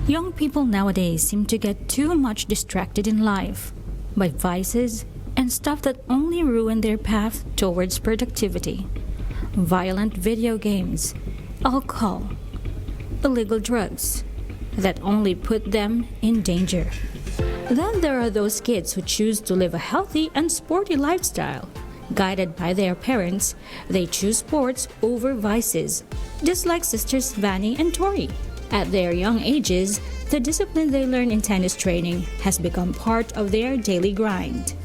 Young people nowadays seem to get too much distracted in life by vices and stuff that only ruin their path towards productivity. Violent video games, alcohol, illegal drugs that only put them in danger. Then there are those kids who choose to live a healthy and sporty lifestyle. Guided by their parents, they choose sports over vices, just like sisters Vanny and Tori. At their young ages, the discipline they learn in tennis training has become part of their daily grind.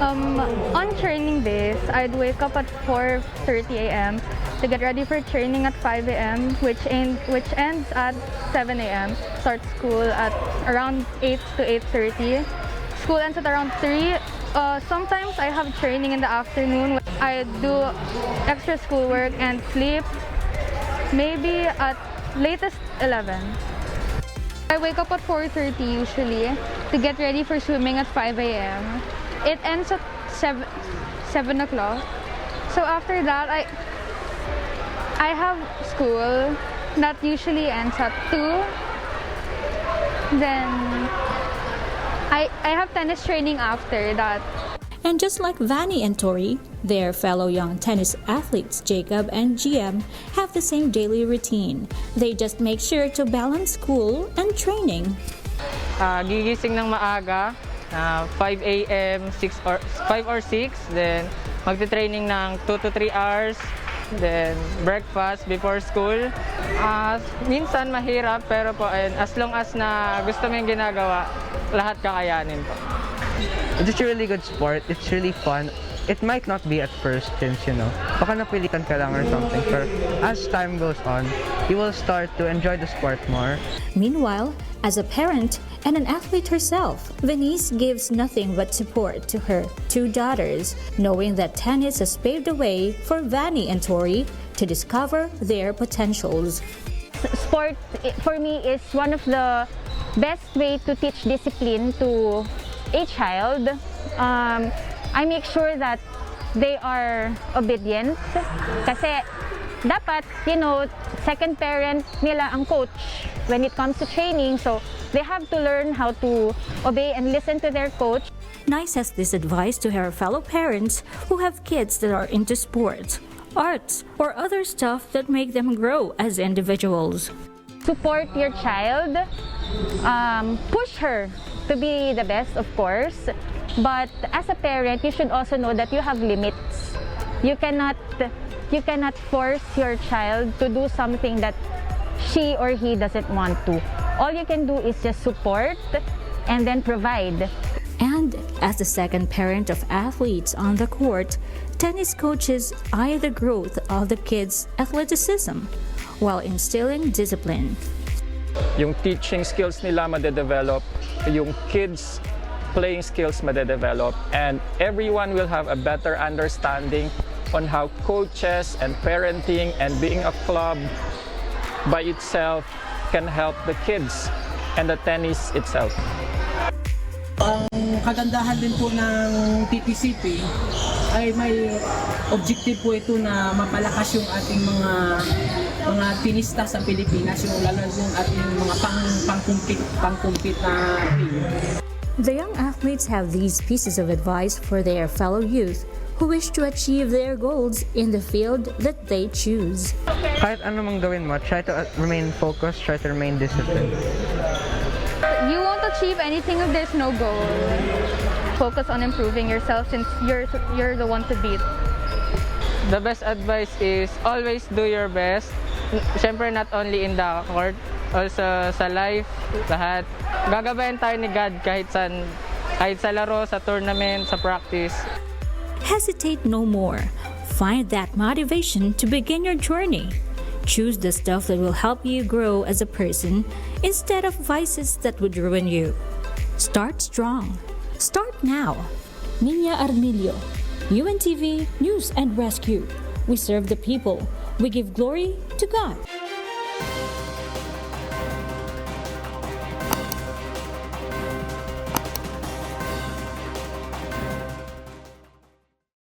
On training days, I'd wake up at 4:30 a.m. to get ready for training at 5 a.m., which ends at 7 a.m. Start school at around 8 to 8:30. School ends at around 3. Sometimes I have training in the afternoon. I do extra schoolwork and sleep maybe at latest 11. I wake up at 4:30 usually to get ready for swimming at 5 a.m. It ends at 7 o'clock. So after that, I have school that usually ends at 2. Then I have tennis training after that. And just like Vanny and Tori, their fellow young tennis athletes Jacob and GM have the same daily routine. They just make sure to balance school and training. Gigising ng maaga, 5 a.m., 5 or 6, then magte-training ng 2 to 3 hours, then breakfast before school. Minsan mahirap, pero po, as long as na gusto mo yung ginagawa, lahat kakayanin po. It's a really good sport. It's really fun. It might not be at first since, baka napilitan ka lang or something. But as time goes on, you will start to enjoy the sport more. Meanwhile, as a parent and an athlete herself, Venice gives nothing but support to her 2 daughters, knowing that tennis has paved the way for Vanny and Tori to discover their potentials. Sport, for me, is one of the best way to teach discipline to a child. I make sure that they are obedient kasi dapat, second parent nila ang coach when it comes to training, so they have to learn how to obey and listen to their coach. Nice has this advice to her fellow parents who have kids that are into sports, arts, or other stuff that make them grow as individuals. Support your child, push her to be the best, of course, but as a parent, you should also know that you have limits. You cannot force your child to do something that she or he doesn't want to. All you can do is just support and then provide. And as the second parent of athletes on the court, tennis coaches eye the growth of the kids' athleticism while instilling discipline. Yung teaching skills nila madedevelop, yung kids' playing skills madedevelop, and everyone will have a better understanding on how coaches and parenting and being a club by itself can help the kids and the tennis itself. Ang kagandahan din po ng TTCP ay may objective po ito na mapalakas yung ating mga tenista sa Pilipinas, yung lalo yung ating mga pang-compete na team. The young athletes have these pieces of advice for their fellow youth who wish to achieve their goals in the field that they choose. Kahit ano mang gawin mo, try to remain focused, try to remain disciplined. You won't achieve anything if there's no goal. Focus on improving yourself since you're the one to beat. The best advice is always do your best. Siyempre, not only in the court, also sa life, lahat. Gagabayan tayo ni God kahit sa laro, sa tournament, sa practice. Hesitate no more. Find that motivation to begin your journey. Choose the stuff that will help you grow as a person instead of vices that would ruin you. Start strong. Start now. Nina Armilio, UNTV News and Rescue. We serve the people. We give glory to God.